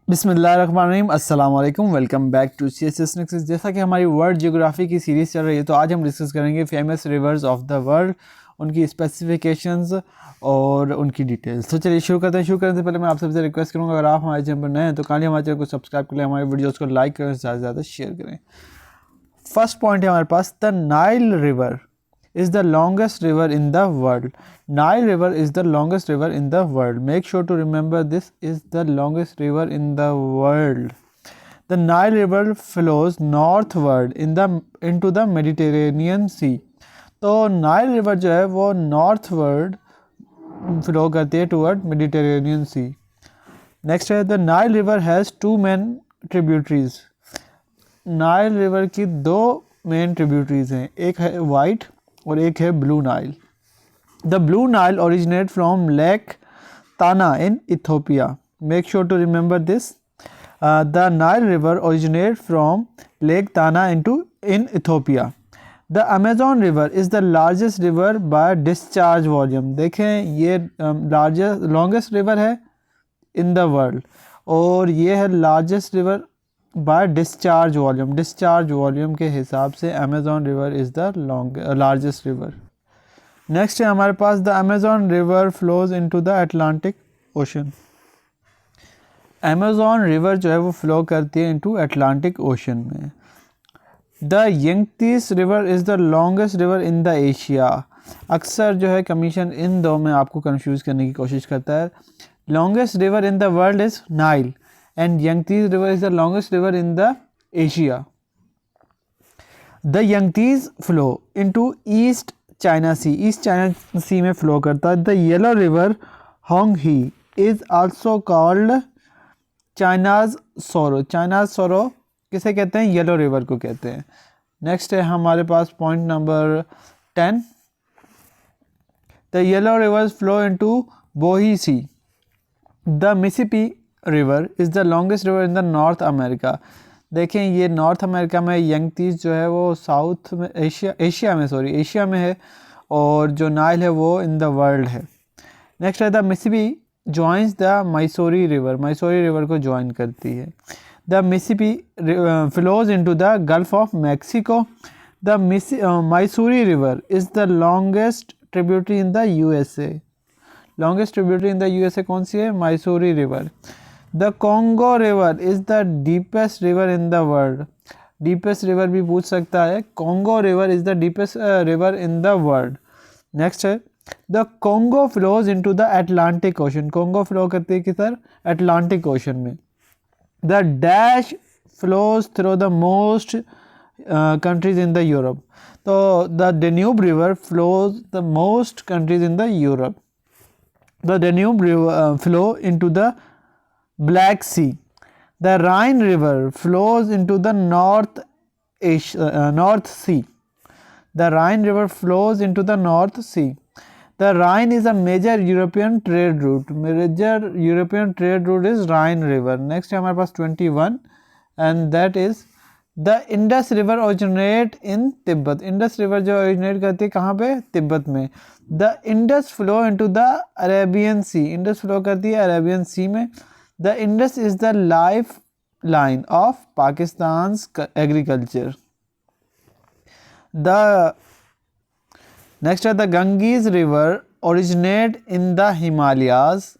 बिस्मिल्लाहिर्रहमानिर्रहीम, अस्सलाम वालेकुम। Welcome back to CSS Nexus। जैसा कि हमारी वर्ल्ड ज्योग्राफी की सीरीज़ चल रही है, तो आज हम डिस्कस करेंगे famous reverse of the world, उनकी स्पेसिफिकेशंस और उनकी डिटेल्स। तो चलिए शुरू करते हैं। शुरू करने से पहले मैं आप सबसे रिक्वेस्ट करूँगा, अगर आप हमारे चैनल पर नए हैं तो काइंडली हमारे चैनल को सब्सक्राइब कर लें, हमारे वीडियोज़ को लाइक करें, ज़्यादा से ज़्यादा शेयर करें। फर्स्ट पॉइंट है हमारे पास, the Nile river is the longest river in the world. Nile river is the longest river in the world. Make sure to remember this is the longest river in the world. The Nile river flows northward into the Mediterranean Sea. तो Nile river जो है वो northward flow करती है toward Mediterranean sea. Next है, the Nile river has two main tributaries. Nile river की दो main tributaries हैं, एक है वाइट और एक है blue Nile. The Blue Nile originate from Lake Tana in Ethiopia. Make sure to remember this. The Nile river originate from Lake Tana in Ethiopia. The Amazon river is the largest river by discharge volume. देखें, ये longest river है इन the world और ये है largest river by discharge volume. Discharge volume के हिसाब से Amazon river is the largest river. Next है हमारे पास, the Amazon river flows into the Atlantic Ocean. Amazon river जो है वो फ्लो करती है इनटू अटलांटिक ओशन में। The Yangtze river is the longest river in the Asia. अक्सर जो है कमीशन इन दो में आपको कंफ्यूज करने की कोशिश करता है। Longest river in the world is Nile and Yangtze river is the longest river in the Asia. The Yangtze flow into East China Sea. East China Sea में flow करता है। The yellow river Honghe is also called China's sorrow. China's sorrow किसे कहते हैं? Yellow river को कहते हैं। Next है हमारे पास point number 10, the Yellow rivers flow into Bohai Sea. The Mississippi river is the longest river in the North America. देखें, ये नॉर्थ अमेरिका में, यंगतीस जो है वो साउथ में एशिया में है और जो नाइल है वो इन द वर्ल्ड है। नेक्स्ट है, the Mississippi joins the Missouri river. Missouri river को ज्वाइन करती है। The Mississippi flows into the Gulf of Mexico. The Missouri river is the longest tributary in the USA। Longest tributary in the USA कौन सी है? Missouri river. The Congo river is the deepest river in the world. Deepest river भी पूछ सकता है। Congo river is the deepest river in the world. Next है, the Congo flows into the Atlantic Ocean. Congo flow करती है किधर? Atlantic Ocean में। The dash flows through the most countries in the Europe. तो the Danube river flows the most countries in the Europe. The Danube river flow into the Black Sea. The Rhine River flows into the North Sea. The Rhine River flows into the North Sea. The Rhine is a major European trade route. Major European trade route is Rhine River. Next है हमारे पास 21 and that is the Indus River originate in Tibet. Indus River जो originate करती है कहाँ पे? तिब्बत में। The Indus flow into the Arabian Sea. Indus flow करती है Arabian Sea में। The Indus is the lifeline of Pakistan's agriculture. The next है, the Ganges River originate in the Himalayas.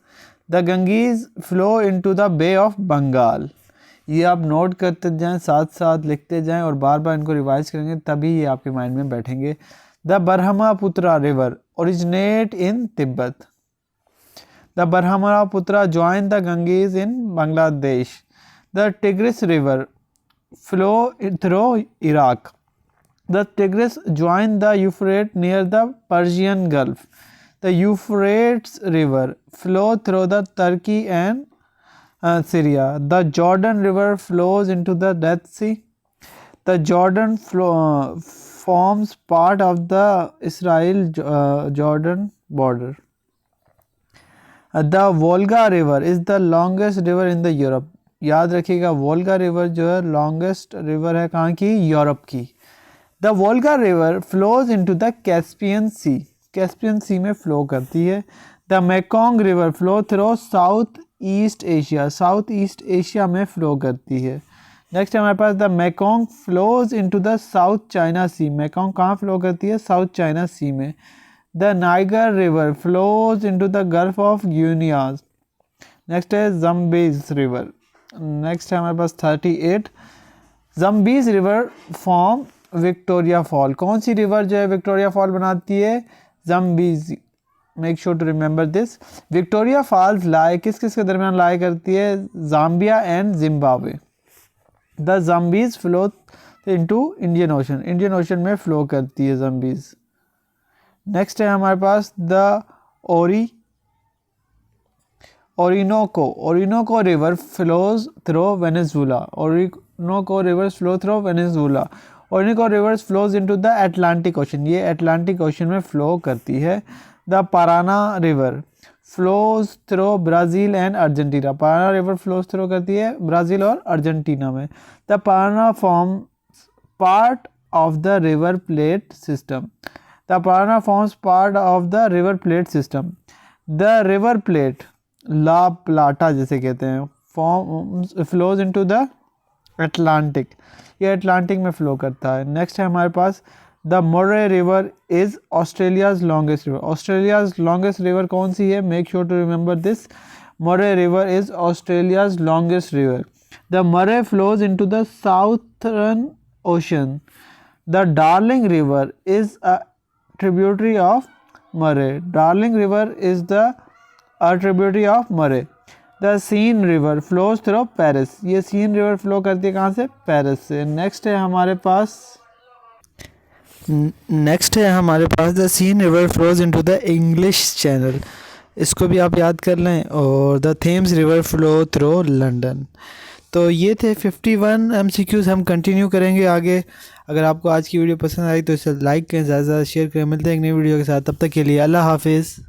The Ganges flow into the Bay of Bengal. ये आप note करते जाएं, साथ साथ लिखते जाएं और बार बार इनको रिवाइज करेंगे तभी ये आपके माइंड में बैठेंगे। The Brahmaputra River originate in Tibet. The Brahmaputra join the Ganges in Bangladesh. The Tigris River flow through Iraq. The Tigris join the Euphrates near the Persian Gulf. The Euphrates River flow through the Turkey and Syria. The Jordan River flows into the Dead Sea. The Jordan forms part of the Israel-Jordan border. The Volga river is the longest river in the Europe. याद रखिएगा, Volga river जो है longest river है कहाँ की? Europe की। The Volga river flows into the Caspian Sea. Caspian Sea में flow करती है। The Mekong river flow through South East Asia, South East Asia में फ़्लो करती है। नेक्स्ट है हमारे पास the Mekong flows into the South China Sea. Mekong कहाँ फ़्लो करती है? साउथ चाइना सी में। The Niger river flows into the Gulf of Guineas. Next है जम्बीज रिवर। नेक्स्ट है हमारे पास 38 Zambezi river form Victoria fall. कौन सी river जो है विक्टोरिया फॉल बनाती है? Zambezi. Make sure to remember this. Victoria falls lie किस किस के दरमियान लाई करती है? Zambia and Zimbabwe. The Zambezi flow into Indian Ocean, Indian Ocean में फ्लो करती है जम्बीज। नेक्स्ट है हमारे पास the Orinoco river flows through Venezuela. Orinoco rivers flow through Venezuela. Orinoco rivers flows into the Atlantic ocean, ये Atlantic Ocean में flow करती है। The Parana river flows through Brazil and Argentina. Parana river flows through करती है Brazil और Argentina में। The Parana forms part of the River Plate system. The Parana forms part of the River Plate system. The River Plate La Plata जिसे कहते हैं forms flows into the Atlantic, ये Atlantic में flow करता है। Next है हमारे पास the Murray river is Australia's longest river. Australia's longest river कौन सी है? Make sure to remember this. Murray river is Australia's longest river. The Murray flows into the Southern Ocean. The Darling river is a tributary of Murray. Darling river is the tributary of Murray. The Seine river flows through Paris, ये Seine river flow करती है कहाँ से? Paris से। Next है हमारे पास the Seine river flows into the English channel, इसको भी आप याद कर लें। और the Thames river flow through London. तो ये थे 51 MCQs, हम कंटिन्यू करेंगे आगे। अगर आपको आज की वीडियो पसंद आई तो इसे लाइक करें, ज़्यादा से ज़्यादा शेयर करें। मिलते हैं एक नई वीडियो के साथ, तब तक के लिए अल्लाह हाफिज़।